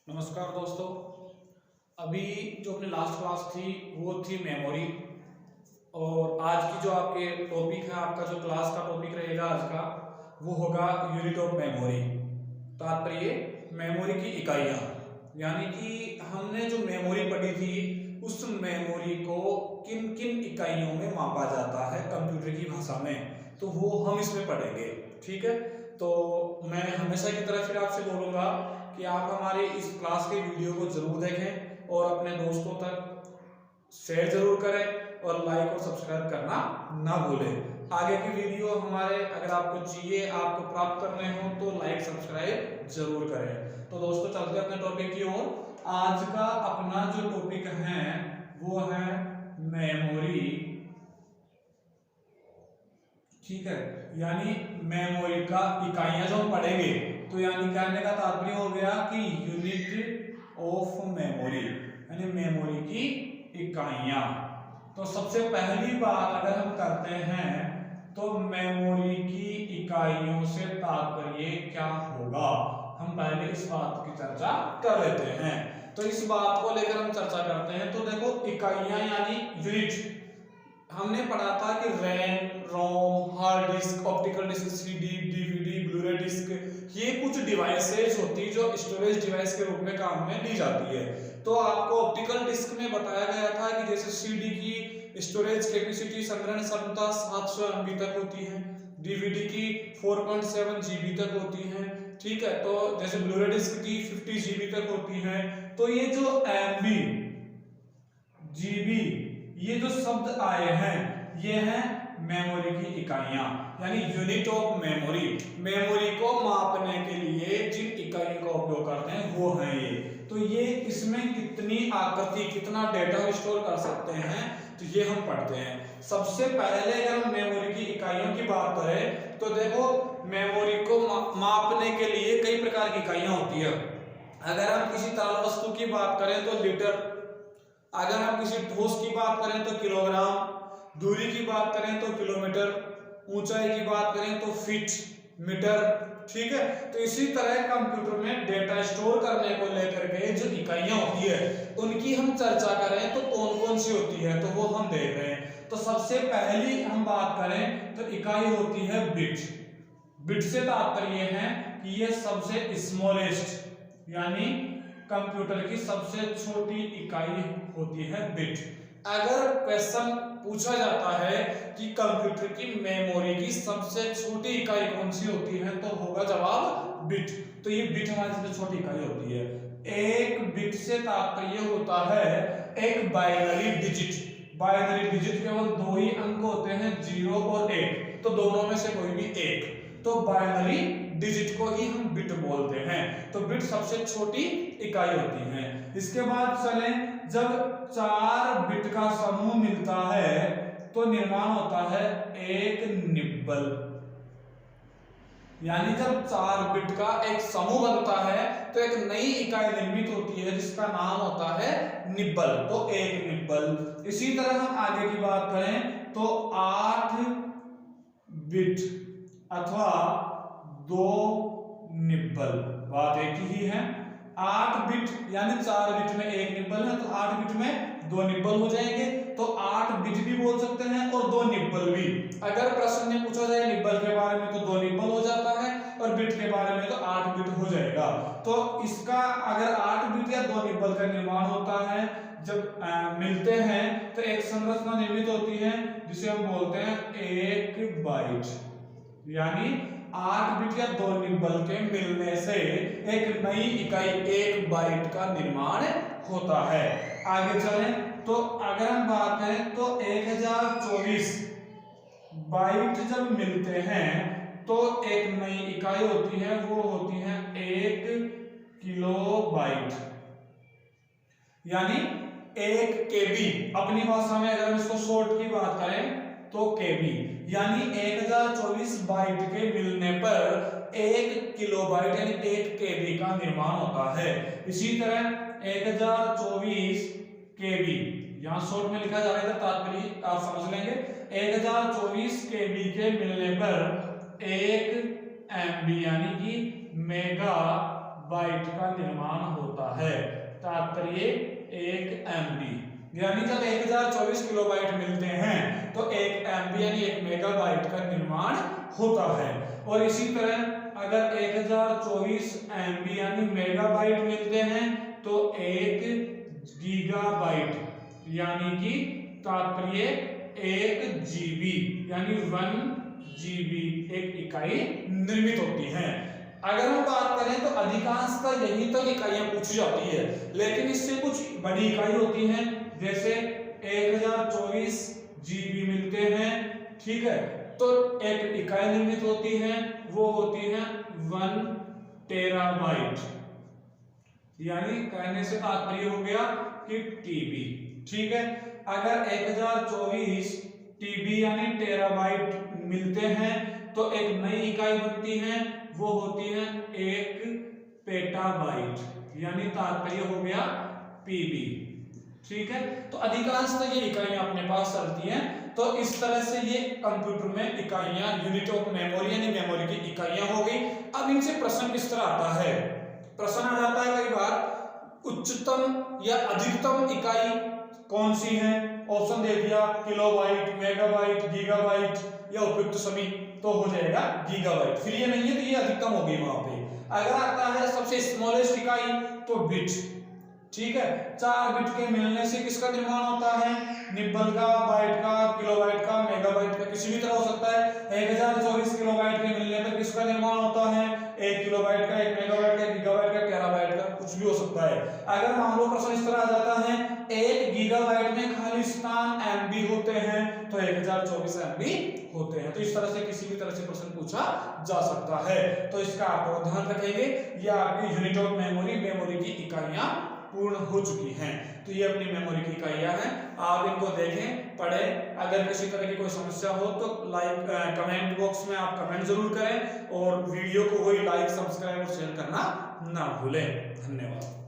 नमस्कार दोस्तों। अभी जो अपनी लास्ट क्लास थी वो थी मेमोरी। और आज की जो आपके टॉपिक है, आपका जो क्लास का टॉपिक रहेगा आज का, वो होगा यूनिट ऑफ मेमोरी। तात्पर्य मेमोरी की इकाइयाँ। यानी कि हमने जो मेमोरी पढ़ी थी उस मेमोरी को किन किन इकाइयों में मापा जाता है कंप्यूटर की भाषा में, तो वो हम इसमें पढ़ेंगे। ठीक है, तो मैं हमेशा की तरह फिर आपसे बोलूँगा कि आप हमारे इस क्लास के वीडियो को जरूर देखें और अपने दोस्तों तक शेयर जरूर करें और लाइक और सब्सक्राइब करना ना भूलें। आगे की वीडियो हमारे अगर आपको चाहिए, आपको प्राप्त करने हो, तो लाइक सब्सक्राइब जरूर करें। तो दोस्तों चलते हैं अपने टॉपिक की ओर। आज का अपना जो टॉपिक है वो है मेमोरी। ठीक है, यानी मेमोरी का इकाइयां जो हम पढ़ेंगे, तो यानी कहने का तात्पर्य हो गया कि यूनिट ऑफ मेमोरी, यानी मेमोरी की इकाइयां। तो सबसे पहली बात अगर हम करते हैं तो मेमोरी की इकाइयों से तात्पर्य क्या होगा, हम पहले इस बात की चर्चा कर लेते हैं। तो इस बात को लेकर हम चर्चा करते हैं। तो देखो, इकाइयां यानी यूनिट हमने पढ़ा था कि RAM, ROM, hard disk, optical disk, CD, DVD, Blu ray disk, ये कुछ डिवाइसेज होती है जो स्टोरेज डिवाइस के रूप में काम में ली जाती है। तो आपको ऑप्टिकल डिस्क में बताया गया था कि जैसे सीडी की स्टोरेज कैपेसिटी, संग्रहण क्षमता 700 MB तक होती है, डीवीडी की 4.7 GB तक होती है। ठीक है, तो जैसे ब्लूरे डिस्क की 50 GB तक होती है। तो ये जो MB, GB, ये जो शब्द आए हैं ये हैं मेमोरी की इकाइयां, यानी यूनिट ऑफ मेमोरी। मेमोरी को मापने के लिए जिन इकाइयों का उपयोग करते हैं वो हैं ये। तो ये इसमें कितनी आकृति, कितना डेटा स्टोर कर सकते हैं, तो ये हम पढ़ते हैं। सबसे पहले अगर हम मेमोरी की इकाइयों की बात करें तो देखो, मेमोरी को मापने के लिए कई प्रकार की इकाइयां होती है। अगर हम किसी तरल वस्तु की बात करें तो लीटर, अगर हम किसी ठोस की बात करें तो किलोग्राम, दूरी की बात करें तो किलोमीटर, ऊंचाई की बात करें तो फीट, मीटर। ठीक है, तो इसी तरह कंप्यूटर में डेटा स्टोर करने को लेकर के जो इकाइयां होती है उनकी हम चर्चा करें तो कौन कौन सी होती है, तो वो हम देख रहे हैं। तो सबसे पहली हम बात करें तो इकाई होती है बिट। बिट से तात्पर्य है कि ये सबसे स्मॉलेस्ट, यानी कंप्यूटर की सबसे छोटी इकाई होती है बिट। अगर क्वेश्चन पूछा जाता है कि कंप्यूटर की मेमोरी की सबसे छोटी इकाई कौन सी होती है, तो होगा जवाब बिट। तो ये बिट हमारी सबसे छोटी इकाई होती है। एक बिट से तात्पर्य होता है एक बाइनरी डिजिट। बाइनरी डिजिट केवल दो ही अंक होते हैं, 0 और 1, तो दोनों में से कोई भी एक, तो बाइनरी डिजिट को ही हम बिट बोलते हैं। तो बिट सबसे छोटी इकाई होती है। इसके बाद चलें, जब 4 बिट का समूह मिलता है तो निर्माण होता है एक निब्बल। यानी जब 4 बिट का एक समूह बनता है तो एक नई इकाई निर्मित होती है जिसका नाम होता है निब्बल, तो एक निब्बल। इसी तरह हम आगे की बात करें तो 8 बिट अथवा 2 निब्बल, बात एक ही है। 8 बिट यानी 4 बिट में एक निब्बल है, तो 8 बिट में 2 निब्बल हो जाएंगे। तो 8 बिट भी बोल सकते हैं और 2 निब्बल भी। अगर प्रश्न में पूछा जाए निब्बल के बारे में तो 2 निब्बल हो जाता है, और बिट के बारे में तो 8 बिट हो जाएगा। तो इसका अगर 8 बिट या 2 निब्बल का निर्माण होता है, जब मिलते हैं तो एक संरचना निर्मित होती है जिसे हम बोलते हैं एक बाइट। यानी 8 बिट या 2 निब्बल के मिलने से एक नई इकाई एक बाइट का निर्माण होता है। आगे चलें तो अगर हम बात करें तो 1024 बाइट जब मिलते हैं तो एक नई इकाई होती है, वो होती है 1 किलोबाइट, यानी 1 केबी। अपनी भाषा में अगर हम इसको शॉर्ट की बात करें तो केबी, यानी 1024 बाइट के मिलने पर 1 किलोबाइट यानी 1 केबी का निर्माण होता है। इसी तरह 1024 केबी, यहां शॉर्ट में लिखा जा रहा है, तात्पर्य आप समझ लेंगे। 1024 केबी के मिलने पर 1 MB यानी कि मेगा बाइट का निर्माण होता है। तात्पर्य 1 MB, यानी जब 1024 किलोबाइट मिलते हैं तो 1 MB यानी 1 मेगाबाइट का निर्माण होता है। और इसी तरह अगर 1024 MB यानी मेगाबाइट मिलते हैं तो 1 गीगाबाइट यानी कि तात्पर्य 1 GB यानी 1 GB एक इकाई निर्मित होती है। अगर हम बात करें तो अधिकांशतः यही तक इकाइयां पूछी जाती है, लेकिन इससे कुछ बड़ी इकाई होती हैं, जैसे 1024 GB मिलते हैं, ठीक है, तो एक इकाई निर्मित होती है, वो होती है 1 टेराबाइट, यानी कहने से तात्पर्य हो गया कि TB, ठीक है। अगर 1024 TB यानी टेराबाइट मिलते हैं तो एक नई इकाई बनती है, वो होती है 1 पेटाबाइट, यानी तात्पर्य हो गया PB, ठीक है। तो अधिकांश तो ये इकाइयां अपने पास चलती हैं। तो इस तरह से ये कंप्यूटर में इकाइयां, यूनिट ऑफ मेमोरी यानी मेमोरी की इकाइयां हो गई। अब इनसे प्रश्न किस तरह आता है? प्रश्न आ जाता है कई बार, उच्चतम या अधिकतम इकाई कौन सी है? ऑप्शन दे दिया किलोबाइट, मेगाबाइट, गीगाबाइट या उपयुक्त सभी, तो हो जाएगा गीगाबाइट। फिर ये नहीं है तो ये अधिकतम होगी वहां पे। अगर आता है सबसे स्मॉलेस्ट इकाई तो बिट, ठीक है, 4 बिट के मिलने से किसका निर्माण होता है? निब्बल का, बाइट का, किलोबाइट का, मेगाबाइट का, किसी भी तरह हो सकता है। 1024 किलोबाइट के मिलने पर किसका निर्माण होता है? 1 किलोबाइट का, 1 मेगाबाइट का, गीगाबाइट का, टेराबाइट का, कुछ भी हो सकता है। अगर मान लो प्रश्न इस तरह आ जाता है 1 गीगाबाइट में खाली स्थान MB होते हैं तो 1024 MB होते हैं। तो इस तरह से किसी भी तरह से प्रश्न पूछा जा सकता है। तो इसका आप ध्यान रखेंगे, यह आपकी यूनिट ऑफ मेमोरी, मेमोरी की इकाइयां पूर्ण हो चुकी हैं। तो ये अपनी मेमोरी की इकाइयां हैं, आप इनको देखें, पढ़ें। अगर किसी तरह की कोई समस्या हो तो कमेंट बॉक्स में आप कमेंट जरूर करें, और वीडियो को कोई लाइक, सब्सक्राइब और शेयर करना ना भूलें। धन्यवाद।